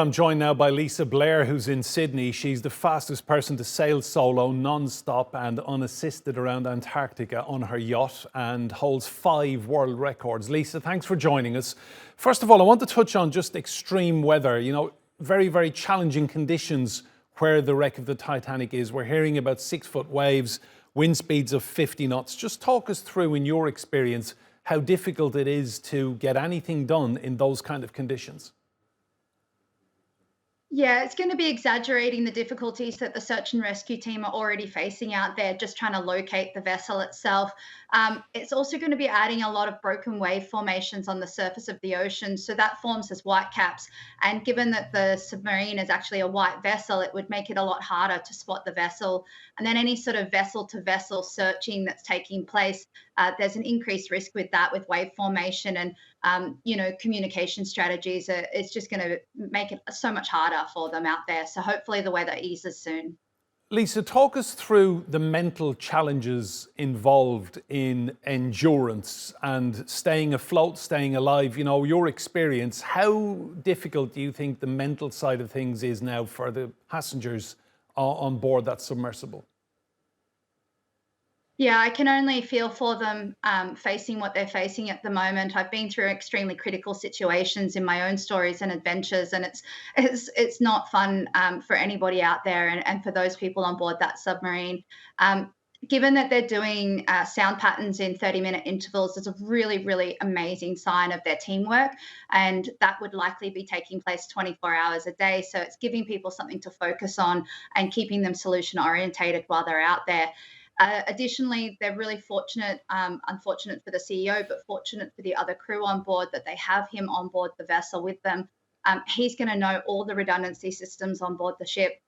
I'm joined now by Lisa Blair, who's in Sydney. She's the fastest person to sail solo, non-stop and unassisted around Antarctica on her yacht and holds 5 world records. Lisa, thanks for joining us. First of all, I want to touch on just extreme weather. You know, very, very challenging conditions where the wreck of the Titanic is. We're hearing about 6-foot waves, wind speeds of 50 knots. Just talk us through, in your experience, how difficult it is to get anything done in those kind of conditions. Yeah, it's going to be exaggerating the difficulties that the search and rescue team are already facing out there, just trying to locate the vessel itself. It's also going to be adding a lot of broken wave formations on the surface of the ocean. So that forms as whitecaps. And given that the submarine is actually a white vessel, it would make it a lot harder to spot the vessel. And then any sort of vessel to vessel searching that's taking place, there's an increased risk with that, with wave formation and communication strategies. It's just going to make it so much harder for them out there. So hopefully the weather eases soon. Lisa, talk us through the mental challenges involved in endurance and staying afloat, staying alive. You know, your experience, how difficult do you think the mental side of things is now for the passengers on board that submersible? Yeah, I can only feel for them facing what they're facing at the moment. I've been through extremely critical situations in my own stories and adventures, and it's not fun for anybody out there, and for those people on board that submarine. Given that they're doing sound patterns in 30-minute intervals, is a really, really amazing sign of their teamwork, and that would likely be taking place 24 hours a day. So it's giving people something to focus on and keeping them solution orientated while they're out there. Additionally, they're really fortunate, unfortunate for the CEO, but fortunate for the other crew on board that they have him on board the vessel with them. He's going to know all the redundancy systems on board the ship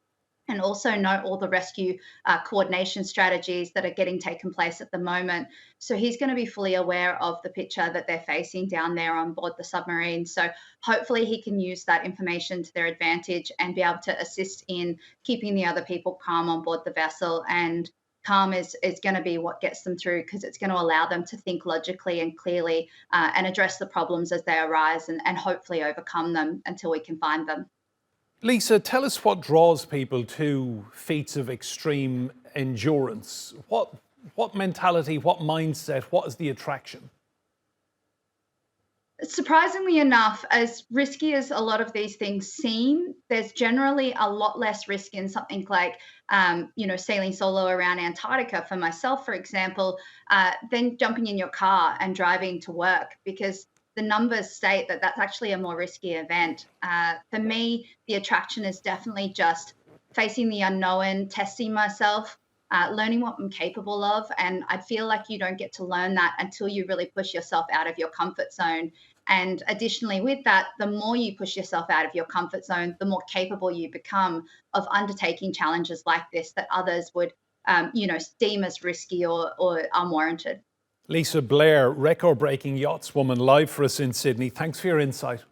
and also know all the rescue coordination strategies that are getting taken place at the moment. So he's going to be fully aware of the picture that they're facing down there on board the submarine. So hopefully he can use that information to their advantage and be able to assist in keeping the other people calm on board the vessel. And calm is going to be what gets them through, because it's going to allow them to think logically and clearly and address the problems as they arise and hopefully overcome them until we can find them. Lisa, tell us what draws people to feats of extreme endurance. What mentality, what mindset, what is the attraction? Surprisingly enough, as risky as a lot of these things seem, there's generally a lot less risk in something like, sailing solo around Antarctica for myself, for example, than jumping in your car and driving to work, because the numbers state that that's actually a more risky event. For me, the attraction is definitely just facing the unknown, testing myself, learning what I'm capable of. And I feel like you don't get to learn that until you really push yourself out of your comfort zone. And additionally, with that, the more you push yourself out of your comfort zone, the more capable you become of undertaking challenges like this that others would, deem as risky or unwarranted. Lisa Blair, record-breaking yachtswoman, live for us in Sydney. Thanks for your insight.